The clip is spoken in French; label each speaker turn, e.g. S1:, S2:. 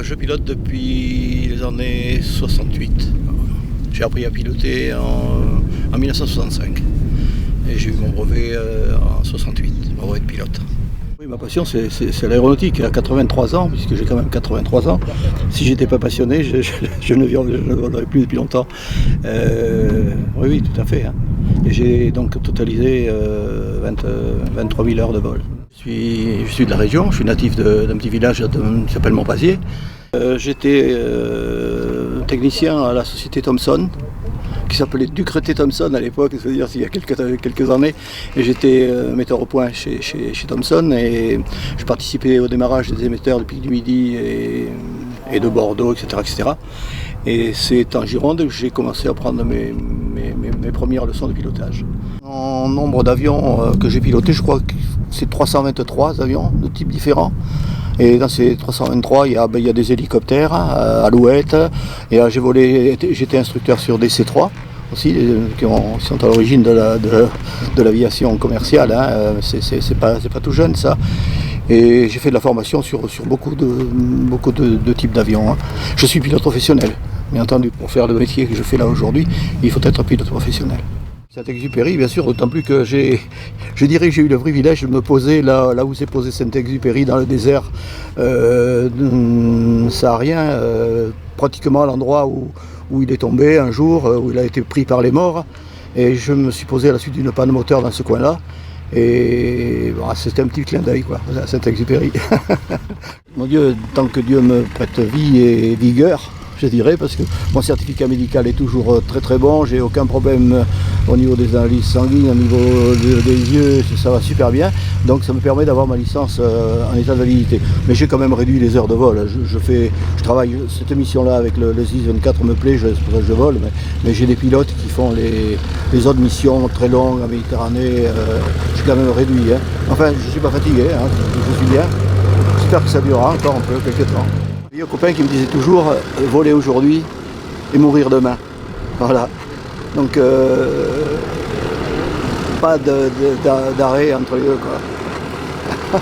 S1: Je pilote depuis les années 68. J'ai appris à piloter en 1965. Et j'ai eu mon brevet en 68, mon brevet de pilote. Oui, ma passion, c'est l'aéronautique. À 83 ans, puisque j'ai quand même 83 ans, si j'étais pas passionné, je ne volerais plus depuis longtemps. Oui, tout à fait. Hein. Et j'ai donc totalisé 23 000 heures de vol. Je suis de la région, je suis natif d'un petit village qui s'appelle Montpazier. J'étais technicien à la société Thomson, qui s'appelait Ducretet Thomson à l'époque, c'est-à-dire il y a quelques années. Et j'étais metteur au point chez Thomson et je participais au démarrage des émetteurs du Pic du Midi et de Bordeaux, etc. Et c'est en Gironde que j'ai commencé à prendre mes premières leçons de pilotage. En nombre d'avions que j'ai pilotés, je crois que c'est 323 avions de types différents. Et dans ces 323, il y a des hélicoptères, Alouette. Et là, j'étais instructeur sur des C3 aussi, qui sont à l'origine de l'aviation commerciale. Hein. C'est pas tout jeune ça. Et j'ai fait de la formation sur beaucoup de types d'avions. Hein. Je suis pilote professionnel. Bien entendu, pour faire le métier que je fais là aujourd'hui, il faut être pilote professionnel. Saint-Exupéry, bien sûr, d'autant plus que je dirais que j'ai eu le privilège de me poser là où s'est posé Saint-Exupéry, dans le désert saharien, pratiquement à l'endroit où il est tombé un jour, où il a été pris par les morts. Et je me suis posé à la suite d'une panne moteur dans ce coin-là. Et bon, c'était un petit clin d'œil, quoi, à Saint-Exupéry. Mon Dieu, tant que Dieu me prête vie et vigueur, je dirais, parce que mon certificat médical est toujours très très bon, j'ai aucun problème au niveau des analyses sanguines, au niveau des yeux, ça va super bien, donc ça me permet d'avoir ma licence en état de validité. Mais j'ai quand même réduit les heures de vol, je travaille, cette mission-là avec le ZIS 24 me plaît, c'est pour ça que je vole, mais j'ai des pilotes qui font les autres missions très longues en Méditerranée, j'ai quand même réduit. Hein. Enfin, je ne suis pas fatigué, hein, je suis bien, j'espère que ça durera encore un peu, quelques temps. Il y a un copain qui me disait toujours voler aujourd'hui et mourir demain. Voilà. Donc pas d'arrêt entre les deux, quoi.